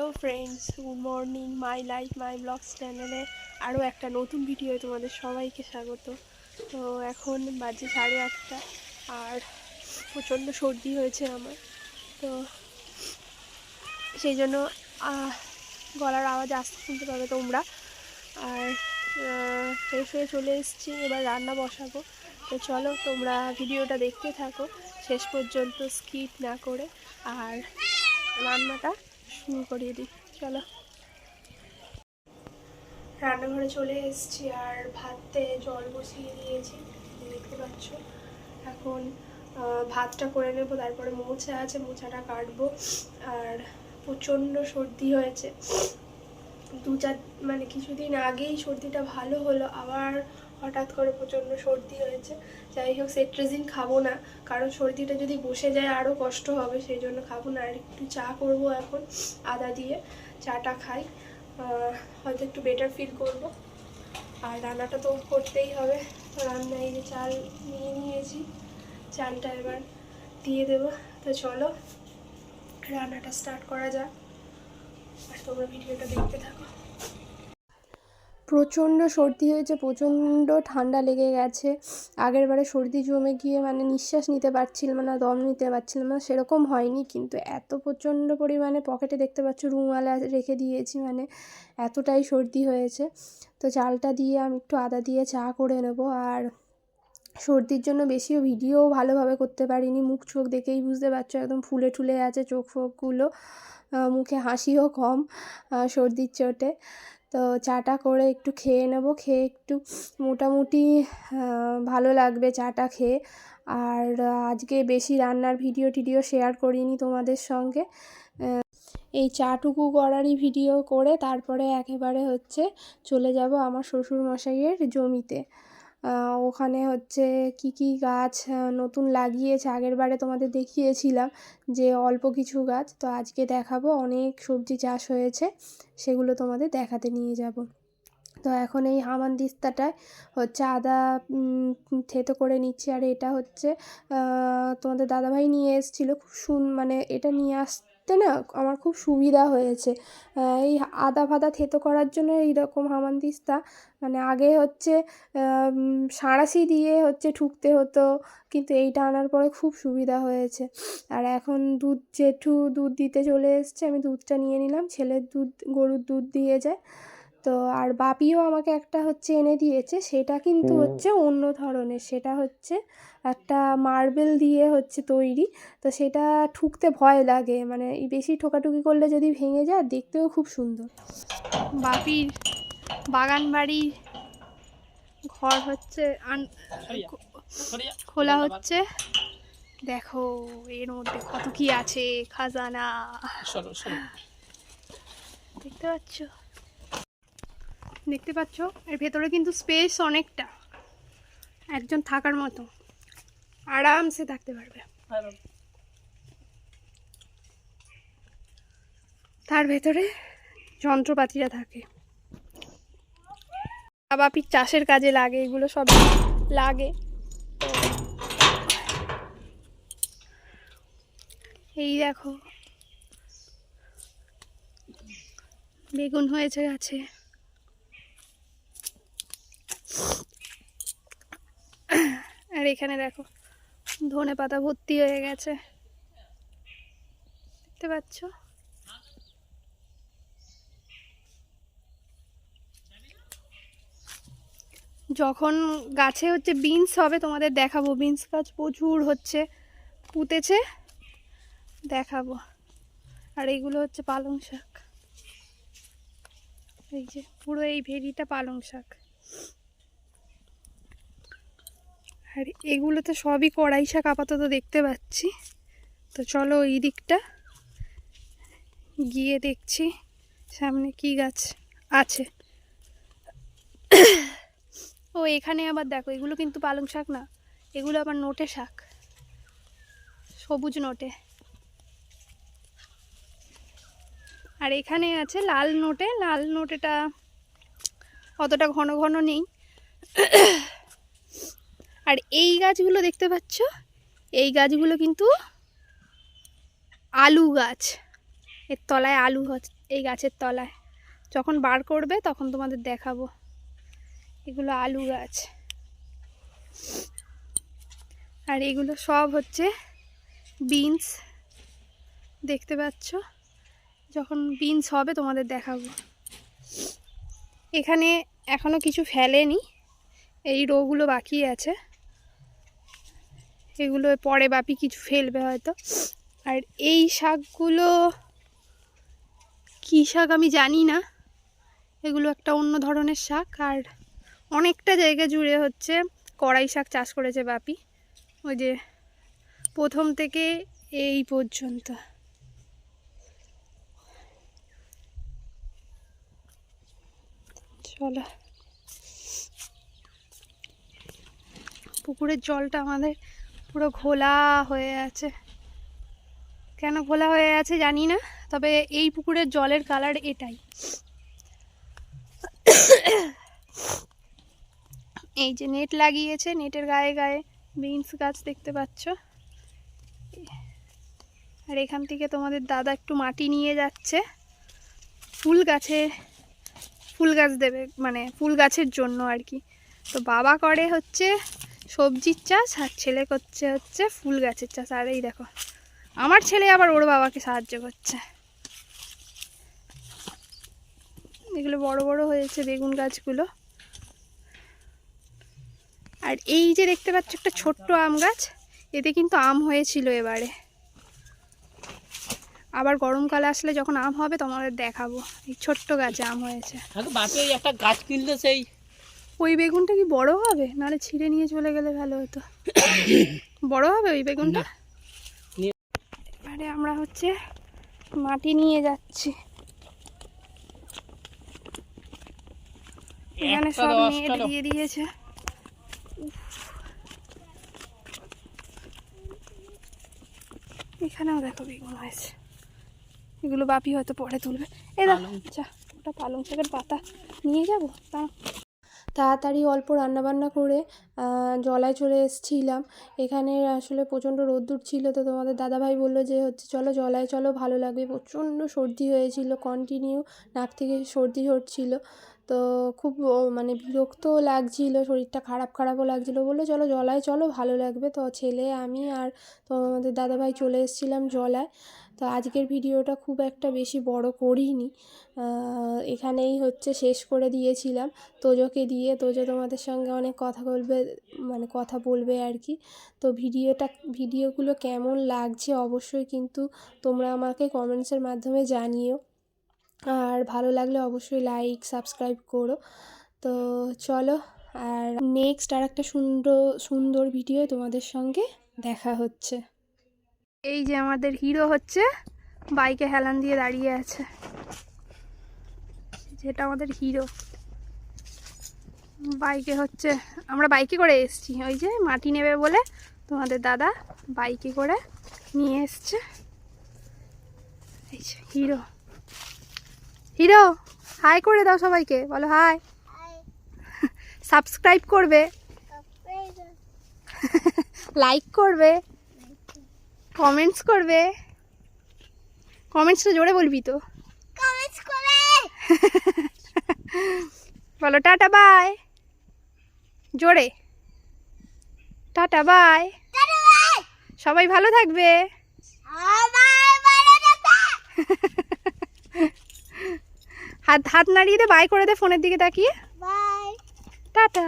Hello friends, good morning. My life my blogs চ্যানেলে আরও একটা নতুন ভিডিও তোমাদের সবাইকে স্বাগত। তো এখন বাজে 8:30 আর প্রচণ্ড সর্দি হয়েছে আমার, তো সেই জন্য গলার আওয়াজ আসতে শুনতে পাবে তোমরা। আর ফ্রেশ হয়ে চলে এসেছি, এবার রান্না বসাবো। তো চলো তোমরা ভিডিওটা দেখতে থাকো শেষ পর্যন্ত, স্কিপ না করে। আর রান্নাটা শুরু করিয়ে দিই, চলো। রান্নাঘরে চলে এসেছি আর ভাতে জল বসিয়ে দিয়েছি, দেখতে পাচ্ছ। এখন ভাতটা করে নেবো, তারপরে মোচা আছে, মোচাটা কাটবো। আর প্রচণ্ড সর্দি হয়েছে, মানে কিছুদিন আগেই সর্দিটা ভালো হলো, আবার হঠাৎ করে প্রচণ্ড সর্দি হয়েছে। যাই হোক, সেট্রেজিন খাবো না, কারণ সর্দিটা যদি বসে যায় আরও কষ্ট হবে, সেই জন্য খাবো না। আর একটু চা করবো এখন আদা দিয়ে, চাটা খাই, হয়তো একটু বেটার ফিল করব। আর রান্নাটা তো করতেই হবে, তো রান্না এই যে চাল নিয়ে নিয়েছি, চালটা এবার দিয়ে দেবো। তো চলো রান্নাটা স্টার্ট করা যাক, আর তোমরা ভিডিওটা দেখতে থাকো। প্রচণ্ড সর্দি হয়েছে, প্রচণ্ড ঠান্ডা লেগে গেছে। আগের বারে সর্দি জমে গিয়ে মানে নিঃশ্বাস নিতে পারছিলাম না, দম নিতে পারছিলাম না, সেরকম হয়নি, কিন্তু এত প্রচণ্ড পরিমাণে পকেটে দেখতে পাচ্ছ রুমাল রেখে দিয়েছি, মানে এতটাই সর্দি হয়েছে। তো চালটা দিয়ে আমি একটু আদা দিয়ে চা করে নেব। আর সর্দির জন্য বেশিও ভিডিও ভালোভাবে করতে পারিনি, মুখ চোখ দেখেই বুঝতে পারছো একদম ফুলে ঠুলে আছে চোখ ফোকগুলো, মুখে হাসিও কম সর্দির চোটে। তো চাটা করে একটু খেয়ে নেব, খেয়ে একটু মোটামুটি ভালো লাগবে চাটা খেয়ে। আর আজকে বেশি রান্নার ভিডিও শেয়ার করিনি তোমাদের সঙ্গে, এই চাটুকু করারই ভিডিও করে তারপরে একেবারে চলে যাব আমার শ্বশুরমশাইয়ের জমিতে। ওখানে কি কি গাছ নতুন লাগিয়েছে, আগের বারে তোমাদের দেখিয়েছিলাম যে অল্প কিছু গাছ, তো আজকে দেখাবো অনেক সবজি চাষ হয়েছে, সেগুলো তোমাদের দেখাতে নিয়ে যাব। তো এখন এই হামানদিস্তাটায় আদা থেতো করে নিচ্ছি। আর এটা তোমাদের দাদাভাই নিয়ে এসেছিলো, খুব মানে এটা নিয়ে আসতে না আমার খুব সুবিধা হয়েছে। এই আদা ফাদা থেতো করার জন্য এইরকম হামানদিস্তা, মানে আগে সাঁড়াশি দিয়ে ঠুকতে হতো, কিন্তু এইটা আনার পরে খুব সুবিধা হয়েছে। আর এখন জেঠু দুধ দিতে চলে এসছে, আমি দুধটা নিয়ে নিলাম, ছেলের দুধ, গরুর দুধ দিয়ে যায়। তো আর বাপিও আমাকে একটা এনে দিয়েছে, সেটা কিন্তু অন্য ধরনের, সেটা একটা মার্বেল দিয়ে তৈরি, তো সেটা ঠুকতে ভয় লাগে, মানে বেশি ঠোকাঠুকি করলে যদি ভেঙে যায়, দেখতেও খুব সুন্দর। বাপির বাগান বাড়ি ঘর খোলা হচ্ছে, দেখো এর মধ্যে কত কি আছে, খাজানা দেখতে পাচ্ছ। এর ভেতরে কিন্তু স্পেস অনেকটা, একজন থাকার মতো আরামসে থাকতে পারবে। তার ভেতরে যন্ত্রপাতিরা থাকে, বাপির চাষের কাজে লাগে, এগুলো সব লাগে। এই দেখো বেগুন হয়েছে গাছে, আর এখানে দেখো ধনে পাতা ভর্তি হয়ে গেছে, দেখতে পাচ্ছ। যখন গাছে বিনস হবে তোমাদের দেখাবো, বিনস গাছ প্রচুর পুঁতেছে, দেখাবো। আর এইগুলো পালং শাক, এই যে পুরো এই ভেরিটা পালং শাক। আর এগুলো তো সবই কড়াই শাক আপাতত দেখতে পাচ্ছি। তো চলো এই দিকটা গিয়ে দেখছি সামনে কি গাছ আছে। ও এখানে আবার দেখো, এগুলো কিন্তু পালং শাক না, এগুলো আবার নোটে শাক, সবুজ নোটে। আর এখানে আছে লাল নোটে, লাল নোটেটা অতটা ঘন ঘন নেই। আর এই গাছগুলো দেখতে পাচ্ছ, এই গাছগুলো কিন্তু আলু গাছ, এর তলায় আলু হচ্ছে, এই গাছের তলায়। যখন বার করবে তখন তোমাদের দেখাবো। এগুলো আলু গাছ, আর এগুলো সব হচ্ছে বিনস। দেখতে পাচ্ছ, যখন বিনস হবে তোমাদের দেখাবো। এখানে এখনো কিছু ফেলেনি, এই রোগুলো বাকি আছে, এগুলো পরে বাপি কিছু ফেলবে হয়তো। আর এই শাকগুলো কী শাক আমি জানি না, এগুলো একটা অন্য ধরনের শাক। আর অনেকটা জায়গা জুড়ে হচ্ছে কড়াই শাক চাষ করেছে বাপি, ওই যে প্রথম থেকে এই পর্যন্ত। চলো, পুকুরের জলটা আমাদের পুরো ঘোলা হয়ে আছে। কেন ঘোলা হয়ে আছে জানি না, তবে এই পুকুরের জলের কালার এটাই। এই যে নেট লাগিয়েছে, নেটের গায়ে গায়ে বিনস গাছ দেখতে পাচ্ছ। আর এখান থেকে তোমাদের দাদা একটু মাটি নিয়ে যাচ্ছে ফুল গাছ দেবে, মানে ফুল গাছের জন্য আর কি। তো বাবা করে হচ্ছে সবজির চাষ, আর ছেলে করছে হচ্ছে ফুল গাছের চাষ। আর এই দেখো আমার ছেলে আবার ওর বাবাকে সাহায্য করছে। এগুলো বড় বড় হয়েছে বেগুন গাছগুলো। আর এই যে দেখতে পাচ্ছ একটা ছোট্ট আম গাছ, এতে কিন্তু আম হয়েছিল এবারে। আবার গরমকালে আসলে যখন আম হবে তোমাদের দেখাবো। এই ছোট্ট গাছে আম হয়েছে। একটা গাছ কিনলে সেই ওই বেগুনটা কি বড় হবে? নাহলে ছিঁড়ে নিয়ে চলে গেলে ভালো হতো। বড় হবে ওই বেগুনটা? এবারে আমরা হচ্ছে মাটি নিয়ে যাচ্ছি। এখানে সব নেট দিয়ে দিয়েছে। এখানেও দেখো বেগুন হয়েছে, এগুলো বাপি হয়তো পরে তুলবে। আচ্ছা, ওটা পালং শাকের পাতা নিয়ে যাবো। তাড়াতাড়ি অল্প রান্নাবান্না করে জলায় চলে এসেছিলাম। এখানে আসলে প্রচণ্ড রোদ্দুর ছিল, তো তোমাদের দাদাভাই বললো যে হচ্ছে চলো জলায় চলো, ভালো লাগবে। প্রচণ্ড সর্দি হয়েছিল, কন্টিনিউ নাক থেকে সর্দি হচ্ছিল। তো খুব মানে বিরক্তও লাগছিল, শরীরটা খারাপও লাগছিলো। বললো চলো জলায় চলো, ভালো লাগবে। তো ছেলে, আমি আর তোমাদের দাদাভাই চলে এসেছিলাম জলায়। তো আজকের ভিডিওটা খুব একটা বেশি বড় করিনি, এখানেই হচ্ছে শেষ করে দিয়েছিলাম তোজোকে দিয়ে। তোজো তোমাদের সঙ্গে অনেক কথা বলবে আর কি। তো ভিডিওগুলো কেমন লাগছে অবশ্যই কিন্তু তোমরা আমাকে কমেন্টসের মাধ্যমে জানিও। আর ভালো লাগলে অবশ্যই লাইক সাবস্ক্রাইব করো। তো চলো, আর নেক্সট আর একটা সুন্দর ভিডিও তোমাদের সঙ্গে দেখা হচ্ছে। এই যে আমাদের হিরো হচ্ছে বাইকে হেলান দিয়ে দাঁড়িয়ে আছে, যেটা আমাদের হিরো। বাইকে হচ্ছে, আমরা বাইকে করে এসেছি, ওই যে মাটি নেবে বলে তোমাদের দাদা বাইকে করে নিয়ে এসছে। এই যে হিরো, হিরো হাই করে দাও সবাইকে, বলো হাই। সাবস্ক্রাইব করবে, লাইক করবে, কমেন্টস করবে। কমেন্টসটা জোরে বলবি তো, কমেন্টস করবে। বলো টাটা বাই, জোরে টাটা বাই। সবাই ভালো থাকবে। হাত নাড়িয়ে দে, বাই করে দে ফোনের দিকে তাকিয়ে। Bye, tata.